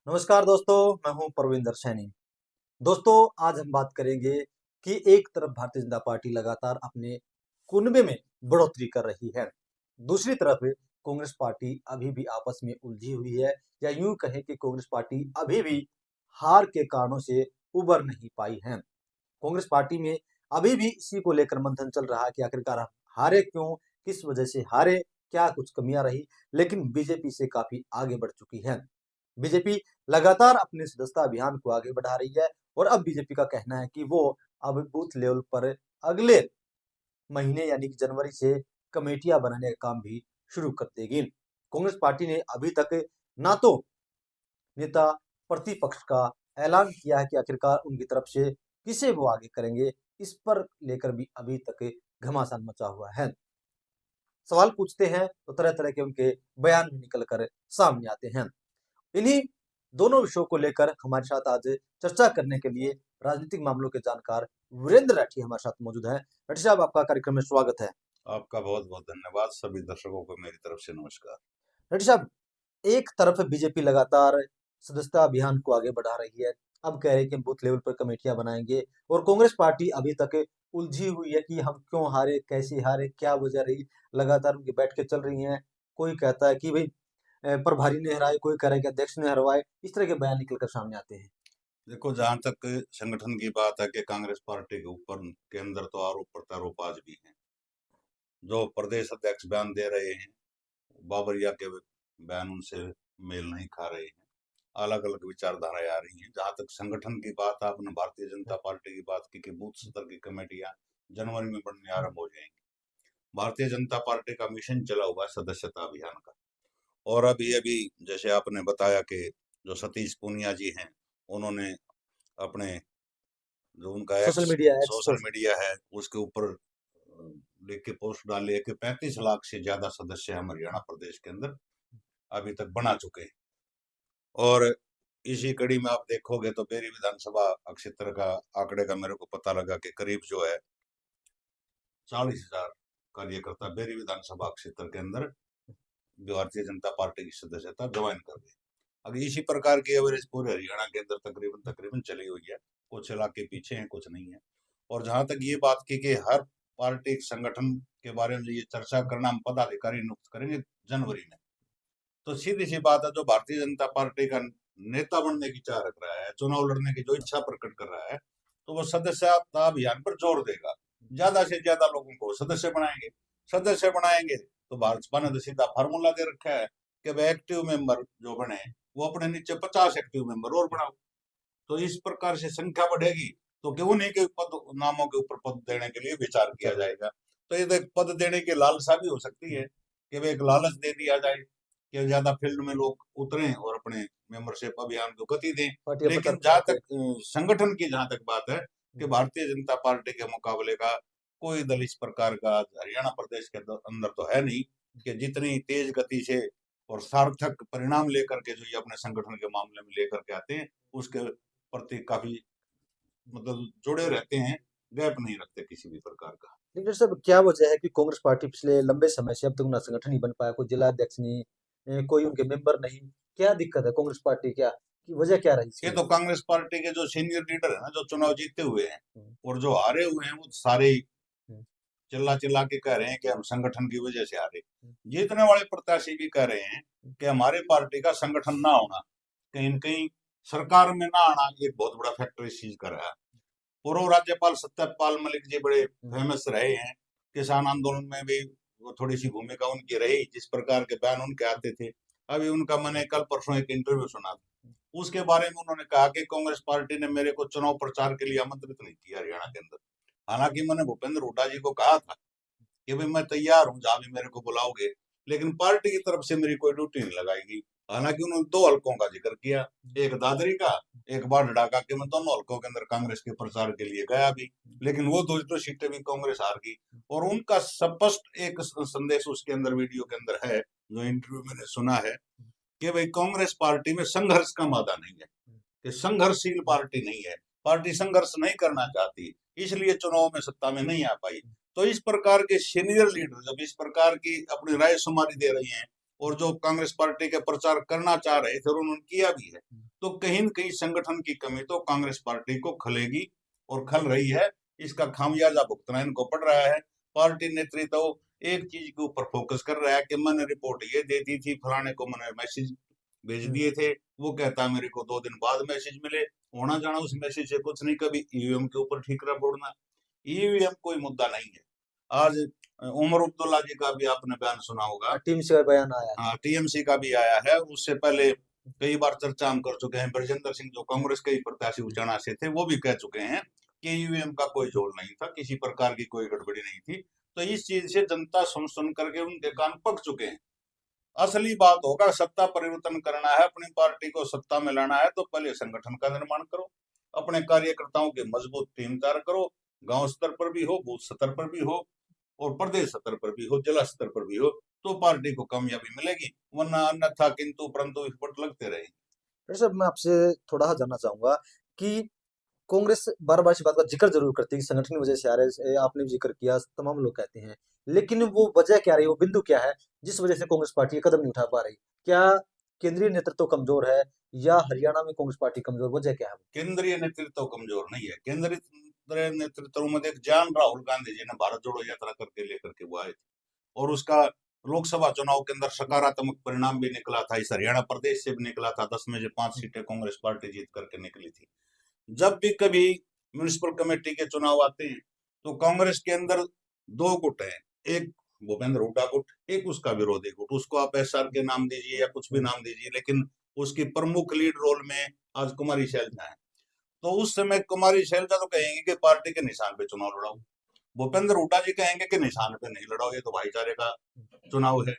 नमस्कार दोस्तों, मैं हूं परविंदर सैनी। दोस्तों, आज हम बात करेंगे कि एक तरफ भारतीय जनता पार्टी लगातार अपने कुनबे में बढ़ोतरी कर रही है। दूसरी तरफ कांग्रेस पार्टी अभी भी आपस में उलझी हुई है, या यूं कहें कि कांग्रेस पार्टी अभी भी हार के कारणों से उबर नहीं पाई है। कांग्रेस पार्टी में अभी भी इसी को लेकर मंथन चल रहा है कि आखिरकार हम हारे क्यों, किस वजह से हारे, क्या कुछ कमियां रही। लेकिन बीजेपी से काफी आगे बढ़ चुकी है। बीजेपी लगातार अपने सदस्यता अभियान को आगे बढ़ा रही है, और अब बीजेपी का कहना है कि वो अब बूथ लेवल पर अगले महीने यानी कि जनवरी से कमेटियां बनाने का काम भी शुरू कर देगी। कांग्रेस पार्टी ने अभी तक ना तो नेता प्रतिपक्ष का ऐलान किया है कि आखिरकार उनकी तरफ से किसे वो आगे करेंगे, इस पर लेकर भी अभी तक घमासान मचा हुआ है। सवाल पूछते हैं तो तरह तरह के उनके बयान भी निकल कर सामने आते हैं। इन्हीं दोनों विषयों को लेकर हमारे साथ आज चर्चा करने के लिए राजनीतिक मामलों के जानकार वीरेंद्र राठी हमारे साथ मौजूद हैं। राठी साहब, आपका कार्यक्रम में स्वागत है। आपका बहुत बहुत धन्यवाद। सभी दर्शकों को मेरी तरफ से नमस्कार। राठी साहब, एक तरफ बीजेपी लगातार सदस्यता अभियान को आगे बढ़ा रही है, अब कह रहे हैं कि हम बूथ लेवल पर कमेटियां बनाएंगे, और कांग्रेस पार्टी अभी तक उलझी हुई है कि हम क्यों हारे, कैसे हारे, क्या वजह रही। लगातार उनकी बैठकें चल रही हैं। कोई कहता है कि भाई प्रभारी ने हराए, कोई कह रहा है कि अध्यक्ष ने हरवाए। इस तरह के बयान निकल कर सामने आते हैं। देखो, जहां तक संगठन की बात है कि कांग्रेस पार्टी के ऊपर के अंदर तो आरोप प्रत्यारोप आज भी हैं। जो प्रदेश अध्यक्ष बयान दे रहे हैं, बाबरिया के बयान उनसे मेल नहीं खा रहे हैं। अलग अलग विचारधाराएं आ रही हैं। जहां तक संगठन की बात, आपने भारतीय जनता पार्टी की बात की कि बूथ स्तर की कमेटियां जनवरी में बनने आरंभ हो जाएंगी। भारतीय जनता पार्टी का मिशन चला हुआ है सदस्यता अभियान का। और अभी अभी जैसे आपने बताया कि जो सतीश पूनिया जी हैं, उन्होंने अपने जो उनका social x media x social media है उसके ऊपर लिख के पोस्ट डाली है कि 35 लाख से ज्यादा सदस्य हम हरियाणा प्रदेश के अंदर अभी तक बना चुके हैं। और इसी कड़ी में आप देखोगे तो बेरी विधानसभा क्षेत्र का आंकड़े का मेरे को पता लगा कि करीब जो है 40,000 कार्यकर्ता बेरी विधानसभा क्षेत्र के अंदर भारतीय जनता पार्टी की सदस्यता ज्वाइन कर गए। अब इसी प्रकार की एवरेज पूरे हरियाणा के अंदर तकरीबन तकरीबन चली हुई है। कुछ इलाके पीछे हैं, कुछ नहीं है। और जहां तक ये बात की कि हर पार्टी संगठन के बारे में ये चर्चा करना, हम पदाधिकारी नियुक्त करेंगे जनवरी में, तो सीधी सी बात है, जो भारतीय जनता पार्टी का नेता बनने की चाह रख रहा है, चुनाव लड़ने की जो इच्छा प्रकट कर रहा है, तो वो सदस्यता अभियान पर जोर देगा। ज्यादा से ज्यादा लोगों को सदस्य बनाएंगे। सदस्य बनाएंगे तो भाजपा ने तो सीधा फार्मूला दे रखा है कि भाई एक्टिव मेंबर जो बने वो अपने नीचे 50 एक्टिव मेंबर और बढ़ाओ। तो इस प्रकार से संख्या बढ़ेगी तो क्यों उन्हीं के पद, नामों के ऊपर पद देने के लिए विचार किया जाएगा। तो ये तो एक पद देने की लालसा भी हो सकती है कि वे एक लालच दे दिया जाए कि ज्यादा फील्ड में लोग उतरें और अपने मेंबरशिप अभियान को गति दें। पार्टियां लेकिन प्रचार जहां करते तक संगठन की जहां तक बात है कि भारतीय जनता पार्टी के मुकाबले का कोई दल इस प्रकार का हरियाणा प्रदेश के अंदर तो है नहीं कि जितनी तेज गति से और सार्थक परिणाम लेकर के जो ये अपने संगठन के मामले में लेकर के आते हैं, उसके प्रति काफी मतलब जुड़े रहते हैं, गैप नहीं रखते किसी भी प्रकार का। लेकिन सर, क्या वजह है कि कांग्रेस पार्टी पिछले लंबे समय से अब तक ना संगठन नहीं बन पाया, कोई जिला अध्यक्ष नहीं, कोई उनके मेंबर नहीं। क्या दिक्कत है कांग्रेस पार्टी, क्या की वजह क्या रही ये इसकी? तो कांग्रेस पार्टी के जो सीनियर लीडर है ना, जो चुनाव जीते हुए हैं हम्म, और जो हारे हुए हैं, वो सारे ही हम्म, चिल्ला चिल्ला के कह रहे हैं कि हम संगठन की वजह से हारे। हम्म, जीतने वाले प्रत्याशी भी कह रहे हैं कि हमारे पार्टी का संगठन ना होना, कहीं न कहीं सरकार में ना आना, एक बहुत बड़ा फैक्टर इस चीज का रहा है। पूर्व राज्यपाल सत्यपाल मलिक जी बड़े हम्म, फेमस रहे हैं। किसान आंदोलन में भी वो थोड़ी सी भूमिका उनकी रही, जिस प्रकार के बयान उनके आते थे। अभी उनका मैंने कल परसों एक इंटरव्यू सुना था, उसके बारे में उन्होंने कहा कि कांग्रेस पार्टी ने मेरे को चुनाव प्रचार के लिए आमंत्रित नहीं किया हरियाणा के अंदर। हालांकि मैंने भूपेंद्र हुड्डा जी को कहा था कि भाई मैं तैयार हूँ जहां भी मेरे को बुलाओगे, लेकिन पार्टी की तरफ से मेरी कोई ड्यूटी नहीं लगाएगी। हालांकि उन्होंने दो हलकों का जिक्र किया, एक दादरी का, एक बाढ़ का, कि मैं दोनों हलकों के अंदर कांग्रेस के प्रचार के लिए गया भी, लेकिन वो दो सीटें भी कांग्रेस हार गई। और उनका स्पष्ट एक संदेश उसके अंदर वीडियो के अंदर है, जो इंटरव्यू मैंने सुना है, कि भाई कांग्रेस पार्टी में संघर्ष का मादा नहीं है, कि संघर्षशील पार्टी नहीं है, पार्टी संघर्ष नहीं करना चाहती, इसलिए चुनाव में सत्ता में नहीं आ पाई। तो इस प्रकार के सीनियर लीडर जब इस प्रकार की अपनी राय शुमारी दे रही हैं और जो कांग्रेस पार्टी के प्रचार करना चाह रहे थे और उन्होंने किया भी है, तो कहीं न कहीं संगठन की कमी तो कांग्रेस पार्टी को खलेगी और खल रही है। इसका खामियाजा भुगतना इनको पड़ रहा है। पार्टी नेतृत्व एक चीज के ऊपर फोकस कर रहा है कि मैंने रिपोर्ट ये दे दी थी, फलाने को मैंने मैसेज भेज दिए थे, वो कहता मेरे को 2 दिन बाद मैसेज मिले, होना जाना उस मैसेज से कुछ नहीं। कभी ईवीएम के ऊपर ठीकरा फोड़ना, ईवीएम कोई मुद्दा नहीं है। आज उमर अब्दुल्ला जी का भी आपने बयान सुना होगा, टीम से बयान आया। हाँ टीएमसी का भी आया है। उससे पहले कई बार चर्चा हम कर चुके हैं, ब्रजेंद्र सिंह जो कांग्रेस के ही प्रत्याशी उचाना से थे, वो भी कह चुके हैं कि ईवीएम का कोई जोड़ नहीं था, किसी प्रकार की कोई गड़बड़ी नहीं थी। तो इस चीज से जनता सुन सुन करके उनके कान पक चुके हैं। असली बात होगा, सत्ता परिवर्तन करना है, अपनी पार्टी को सत्ता में लाना है, तो पहले संगठन का निर्माण करो, अपने कार्यकर्ताओं की मजबूत टीम तैयार करो, गांव स्तर पर भी हो, बूथ स्तर पर भी हो, और प्रदेश स्तर पर भी हो, जिला स्तर पर भी हो, तो पार्टी को कामयाबी मिलेगी। वरना अन्यथा किंतु परंतु विस्फोट लगते रहेंगे। डॉक्टर साहब, मैं आपसे थोड़ा सा जानना चाहूंगा कि कांग्रेस बार बार इस बात का जिक्र जरूर करती है कि संगठन की वजह से आ रहे हैं, आपने भी जिक्र किया, तमाम लोग कहते हैं, लेकिन वो वजह क्या रही, वो बिंदु क्या है जिस वजह से कांग्रेस पार्टी ये कदम नहीं उठा पा रही? क्या केंद्रीय नेतृत्व कमजोर है, या हरियाणा में कांग्रेस पार्टी कमजोर, वजह क्या है? केंद्रीय नेतृत्व कमजोर नहीं है। केंद्रीय नेतृत्व में एक जान राहुल गांधी जी ने भारत जोड़ो यात्रा करके लेकर के वो आए थे, और उसका लोकसभा चुनाव के अंदर सकारात्मक परिणाम भी निकला था। इस हरियाणा प्रदेश से भी निकला था, 10 में से 5 सीटें कांग्रेस पार्टी जीत करके निकली थी। जब भी कभी म्युनिसिपल कमेटी के चुनाव आते हैं तो कांग्रेस के अंदर 2 गुट हैं, एक भूपेंद्र हुड्डा गुट, एक उसका विरोधी गुट। उसको आप एसआर के नाम दीजिए या कुछ भी नाम दीजिए, लेकिन उसकी प्रमुख लीड रोल में आज कुमारी शैलजा है। तो उस समय कुमारी शैलजा तो कहेंगे कि पार्टी के निशान पे चुनाव लड़ाओ, भूपेंद्र हुड्डा जी कहेंगे कि निशान पे नहीं लड़ाओ, ये तो भाईचारे का चुनाव है।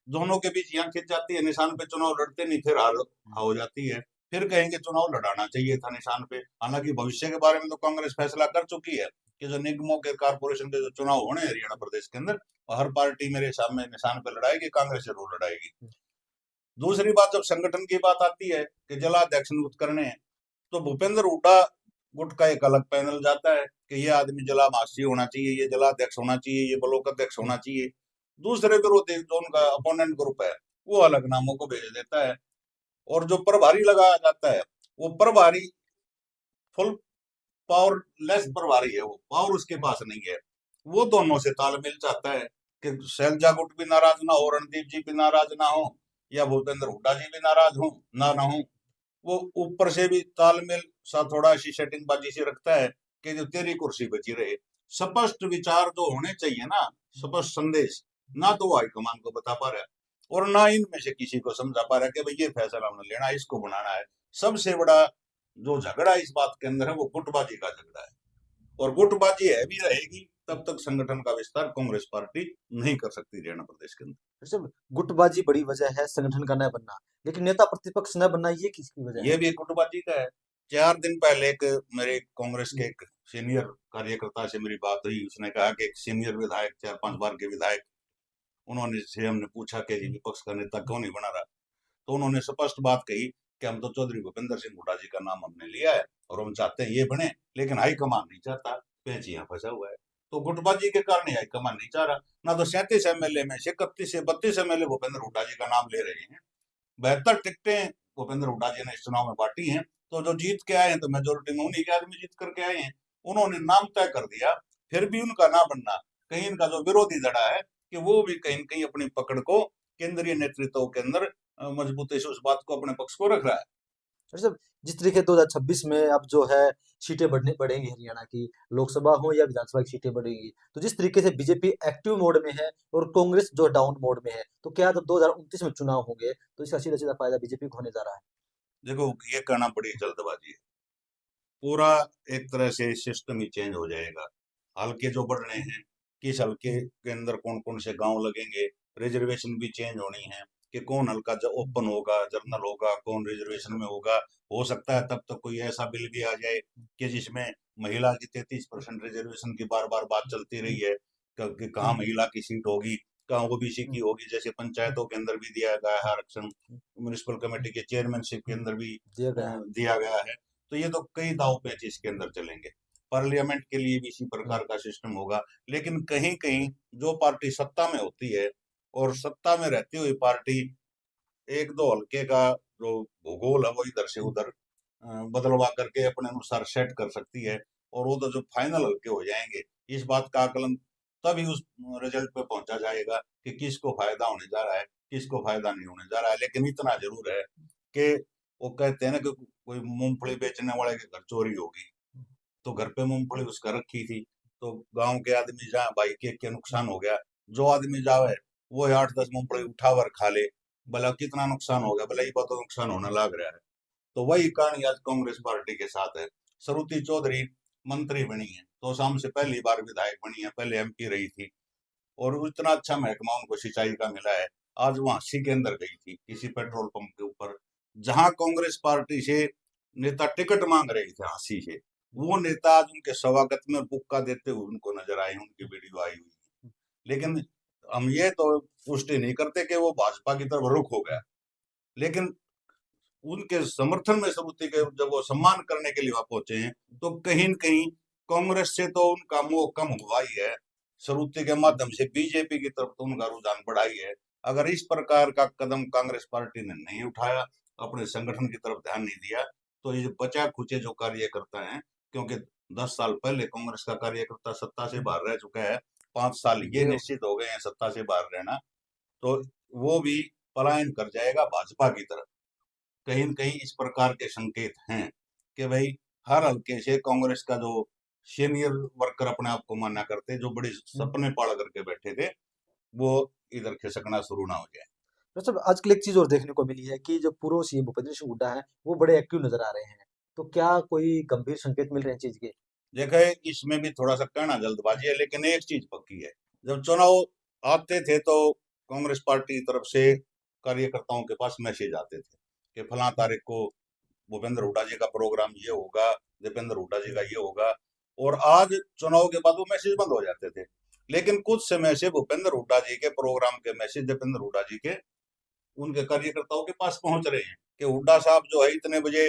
दोनों के बीच यहाँ खिंच जाती है, निशान पे चुनाव लड़ते नहीं, फिर हार हो जाती है। फिर कहेंगे चुनाव लड़ाना चाहिए था निशान पे। हालांकि भविष्य के बारे में तो कांग्रेस फैसला कर चुकी है कि जो निगमों के, कारपोरेशन के जो चुनाव होने हैं हरियाणा प्रदेश के अंदर, हर पार्टी मेरे सामने निशान पे लड़ाएगी, कांग्रेस जरूर लड़ाएगी। दूसरी बात, जब संगठन की बात आती है कि जिला अध्यक्ष नियुक्त करने हैं, तो भूपेंद्र हुड्डा गुट का एक अलग पैनल जाता है कि ये आदमी जिला महासचिव होना चाहिए, ये जिला अध्यक्ष होना चाहिए, ये ब्लॉक अध्यक्ष होना चाहिए। दूसरे विरोधी जो उनका अपोनेंट ग्रुप है, वो अलग नामों को भेज देता है। और जो प्रभारी लगाया जाता है, वो प्रभारी फुल पावर लेस प्रभारी है, वो पावर उसके पास नहीं है। वो दोनों से तालमेल चाहता है कि शैलजा गुट भी नाराज ना हो, रणदीप जी भी नाराज ना हो, या भूपेंद्र हुड्डा जी भी नाराज हो ना हो। वो ऊपर से भी तालमेल सा थोड़ा सी सेटिंग बाजी से रखता है कि जो तेरी कुर्सी बची रहे। स्पष्ट विचार जो होने चाहिए ना, स्पष्ट संदेश, ना तो वो हाईकमान को बता पा रहा है, और ना इनमें से किसी को समझा पा रहा है कि भाई ये फैसला हमने लेना है, इसको बनाना है। सबसे बड़ा जो झगड़ा इस बात के अंदर है, वो गुटबाजी का झगड़ा है, और गुटबाजी है भी रहेगी तब तक संगठन का विस्तार कांग्रेस पार्टी नहीं कर सकती हरियाणा प्रदेश के अंदर। जैसे गुटबाजी बड़ी वजह है संगठन का न बनना, लेकिन नेता प्रतिपक्ष न बनना ये किसकी वजह ये है? भी एक गुटबाजी का है। 4 दिन पहले एक मेरे कांग्रेस के एक सीनियर कार्यकर्ता से मेरी बात हुई। उसने कहा कि एक सीनियर विधायक, 4-5 बार के विधायक, उन्होंने से हमने पूछा कि जी विपक्ष का नेता क्यों नहीं बना रहा, तो उन्होंने स्पष्ट बात कही कि हम तो चौधरी भूपेंद्र सिंह हुड्डा जी का नाम हमने लिया है और हम चाहते हैं ये बने, लेकिन हाईकमान नहीं चाहता, पेंच यहाँ फंसा हुआ है। तो गुटबाजी के कारण ही हाईकमान नहीं चाह रहा। ना तो 37 एमएलए में से 31 से 32 एमएलए भूपेंद्र हुड्डा जी का नाम ले रहे हैं। 72 टिकटें भूपेंद्र हुड्डा जी ने इस चुनाव में बांटी हैं। तो जो जीत के आए हैं, तो मेजोरिटी में उन्हीं के आदमी जीत करके आए हैं। उन्होंने नाम तय कर दिया, फिर भी उनका ना बनना, कहीं इनका जो विरोधी धड़ा है कि वो भी कहीं न कहीं अपनी पकड़ को केंद्रीय नेतृत्व के अंदर मजबूती से उस बात को अपने पक्ष को रख रहा है। जैसे जिस तरीके 2026 में अब जो है सीटें बढ़ेंगी हरियाणा की, लोकसभा हो या विधानसभा की सीटें बढ़ेंगी, तो जिस तरीके से बीजेपी एक्टिव मोड में है और कांग्रेस जो डाउन मोड में है, तो क्या जब 2029 में चुनाव होंगे तो इसका सीधा सीधा फायदा बीजेपी को होने जा रहा है? देखो, ये कहना बड़ी जल्दबाजी है। पूरा एक तरह से सिस्टम ही चेंज हो जाएगा। हल्के जो बढ़ने हैं, किस हल्के के अंदर कौन कौन से गांव लगेंगे, रिजर्वेशन भी चेंज होनी है कि कौन हल्का जो ओपन होगा, जर्नल होगा, कौन रिजर्वेशन में होगा। हो सकता है तब तक कोई ऐसा बिल भी आ जाए कि जिसमें महिला की 33% रिजर्वेशन की बार बार बात चलती रही है कि कहाँ महिला की सीट होगी, कहाँ ओबीसी की होगी। जैसे पंचायतों के अंदर भी दिया गया है आरक्षण, म्युनिसिपल कमेटी के चेयरमैनशिप के अंदर भी दिया गया है। दिया गया है। तो ये तो कई दाव पेच इसके अंदर चलेंगे। पार्लियामेंट के लिए भी इसी प्रकार का सिस्टम होगा। लेकिन कहीं कहीं जो पार्टी सत्ता में होती है और सत्ता में रहती हुई पार्टी एक दो हल्के का जो भूगोल है वो इधर से उधर बदलवा करके अपने अनुसार सेट कर सकती है, और वो तो जो फाइनल हल्के हो जाएंगे, इस बात का आकलन तभी उस रिजल्ट पे पहुंचा जाएगा कि किसको फायदा होने जा रहा है, किसको फायदा नहीं होने जा रहा है। लेकिन इतना जरूर है कि वो कहते हैं ना कि कोई मूंगफली बेचने वाले के घर चोरी होगी, तो घर पे मूंगफली उसका रखी थी, तो गांव के आदमी जहाँ भाई के नुकसान हो गया, जो आदमी जावे वो 8-10 मूंगफली उठावर खा ले, भला कितना नुकसान हो गया, भला ये बात तो नुकसान होने लग रहा है। तो वही कहानी आज कांग्रेस पार्टी के साथ है। श्रुति चौधरी मंत्री बनी है, तो शाम से पहली बार विधायक बनी है, पहले एमपी रही थी, और इतना अच्छा महकमा उनको सिंचाई का मिला है। आज वो हांसी के अंदर गई थी किसी पेट्रोल पंप के ऊपर, जहां कांग्रेस पार्टी से नेता टिकट मांग रहे थे हांसी से, वो नेता आज उनके स्वागत में बुक्का देते हुए उनको नजर आए, उनकी वीडियो आई हुई है। लेकिन हम ये तो पुष्टि नहीं करते कि वो भाजपा की तरफ रुख हो गया, लेकिन उनके समर्थन में श्रुति के जब वो सम्मान करने के लिए वहां पहुंचे हैं, तो कहीं न कहीं कांग्रेस से तो उनका मोह कम हुआ ही है, श्रुति के माध्यम से बीजेपी की तरफ तो उनका रुझान बढ़ा ही है। अगर इस प्रकार का कदम कांग्रेस पार्टी ने नहीं उठाया, अपने संगठन की तरफ ध्यान नहीं दिया, तो ये बचा खुचे जो कार्यकर्ता हैं, क्योंकि 10 साल पहले कांग्रेस का कार्यकर्ता सत्ता से बाहर रह चुका है, 5 साल ये निश्चित हो गए हैं सत्ता से बाहर रहना, तो वो भी पलायन कर जाएगा भाजपा की तरफ। कहीं न कहीं इस प्रकार के संकेत हैं कि भाई हर हल्के से कांग्रेस का जो सीनियर वर्कर अपने आप को माना करते, जो बड़े सपने पाल करके बैठे थे, वो इधर खिसकना शुरू ना हो जाए। मतलब आजकल एक चीज और देखने को मिली है कि जो पूर्व सीएम भूपेंद्र सिंह हुड्डा हैं वो बड़े एक्टिव नजर आ रहे हैं, तो क्या कोई गंभीर संकेत मिल रहे हैं चीज के? देखे, इसमें भी थोड़ा सा कहना जल्दबाजी है, लेकिन एक चीज पक्की है, जब चुनाव आते थे तो कांग्रेस पार्टी की तरफ से कार्यकर्ताओं के पास मैसेज आते थे कि फला तारीख को भूपेंद्र हुड्डा जी का प्रोग्राम ये होगा, दीपेंद्र हुड्डा जी का ये होगा, और आज चुनाव के बाद वो मैसेज बंद हो जाते थे। लेकिन कुछ समय से भूपेंद्र हुड्डा जी के प्रोग्राम के मैसेज दीपेंद्र हुड्डा जी के उनके कार्यकर्ताओं के पास पहुंच रहे हैं कि हुड्डा साहब जो है इतने बजे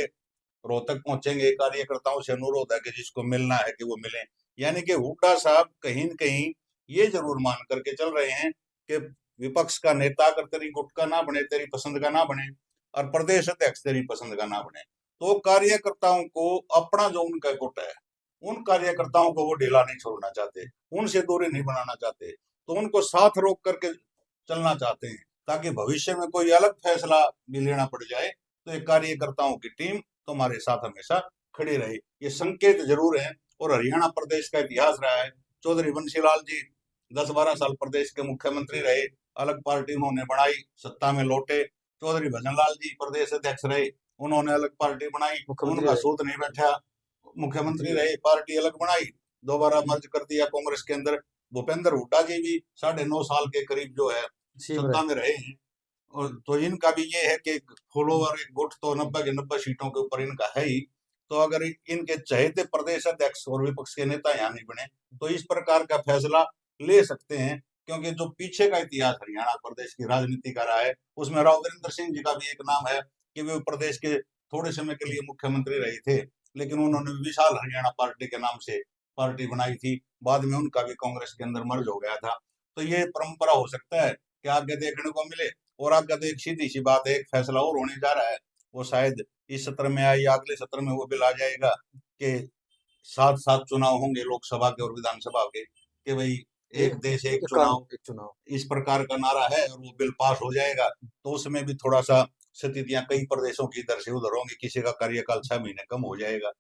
रोहतक पहुंचेंगे, कार्यकर्ताओं से अनुरोध है कि जिसको मिलना है कि वो मिले। यानी कि हुड्डा साहब कहीं न कहीं ये जरूर मान करके चल रहे हैं कि विपक्ष का नेता अगर तेरी गुट का ना बने, तेरी पसंद का ना बने, और प्रदेश अध्यक्ष तेरी पसंद का ना बने, तो कार्यकर्ताओं को अपना जो उनका गुट है, उन कार्यकर्ताओं को वो ढीला नहीं छोड़ना चाहते, उनसे दूरी नहीं बनाना चाहते, तो उनको साथ रोक करके चलना चाहते हैं, ताकि भविष्य में कोई अलग फैसला भी लेना पड़ जाए तो ये कार्यकर्ताओं की टीम तुम्हारे साथ हमेशा खड़ी रही। ये संकेत जरूर है, और हरियाणा प्रदेश का इतिहास रहा है। चौधरी बंशीलाल जी 10-12 साल प्रदेश के मुख्यमंत्री रहे, अलग पार्टी उन्होंने बनाई, सत्ता में लौटे। चौधरी भजनलाल जी प्रदेश अध्यक्ष रहे, उन्होंने अलग पार्टी बनाई, उनका सूत नहीं बैठा, मुख्यमंत्री रहे, पार्टी अलग बनाई, दोबारा मर्ज कर दिया कांग्रेस के अंदर। भूपेंद्र हुड्डा जी भी 9.5 साल के करीब जो है सत्ता में रहे हैं, और तो इनका भी ये है कि फॉलोवर एक गुट तो 90 के 90 सीटों के ऊपर इनका है ही। तो अगर इनके चहेते प्रदेश अध्यक्ष और विपक्ष के नेता यहाँ नहीं बने, तो इस प्रकार का फैसला ले सकते हैं, क्योंकि जो पीछे का इतिहास हरियाणा प्रदेश की राजनीति का रहा है, उसमें राव वीरेंद्र सिंह जी का भी एक नाम है कि वे प्रदेश के थोड़े समय के लिए मुख्यमंत्री रहे थे, लेकिन उन्होंने विशाल हरियाणा पार्टी के नाम से पार्टी बनाई थी, बाद में उनका भी कांग्रेस के अंदर मर्ज हो गया था। तो ये परंपरा हो सकता है कि आगे देखने को मिले। और आगे तो एक सीधी सी बात है, एक फैसला और होने जा रहा है, वो शायद इस सत्र में आए या अगले सत्र में वो बिल आ जाएगा कि साथ साथ चुनाव होंगे, लोकसभा के और विधानसभा के, कि भाई एक देश एक चुनाव, इस प्रकार का नारा है, और वो बिल पास हो जाएगा। तो उसमें भी थोड़ा सा स्थितियां कई प्रदेशों की इधर से उधर होंगी, किसी का कार्यकाल 6 महीने कम हो जाएगा,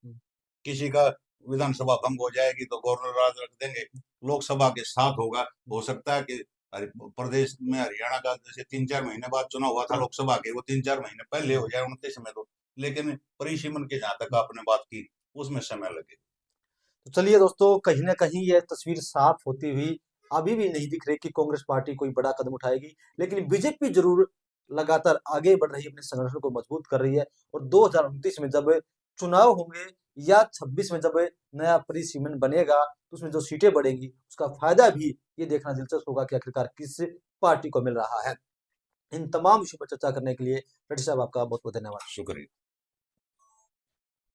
किसी का विधानसभा भंग हो जाएगी तो गवर्नर राज रख देंगे, लोकसभा के साथ होगा। हो सकता है कि प्रदेश में हरियाणा का जैसे 3-4 महीने बाद चुनाव हुआ था लोकसभा के, वो 3-4 महीने पहले हो जाए 29 में, तो लेकिन परिसीमन के जहां तक आपने बात की उसमें समय लगे। तो चलिए दोस्तों, कहीं ना कहीं यह तस्वीर साफ होती हुई अभी भी नहीं दिख रही कि कांग्रेस पार्टी कोई बड़ा कदम उठाएगी, लेकिन बीजेपी जरूर लगातार आगे बढ़ रही है, अपने संगठन को मजबूत कर रही है। और 2029 में जब चुनाव होंगे या 26 में जब नया परिसीमन बनेगा, तो उसमें जो सीटें बढ़ेंगी उसका फायदा भी ये देखना दिलचस्प होगा कि आखिरकार किस पार्टी को मिल रहा है। इन तमाम विषयों पर चर्चा करने के लिए रेड्डी साहब आपका बहुत बहुत धन्यवाद। शुक्रिया।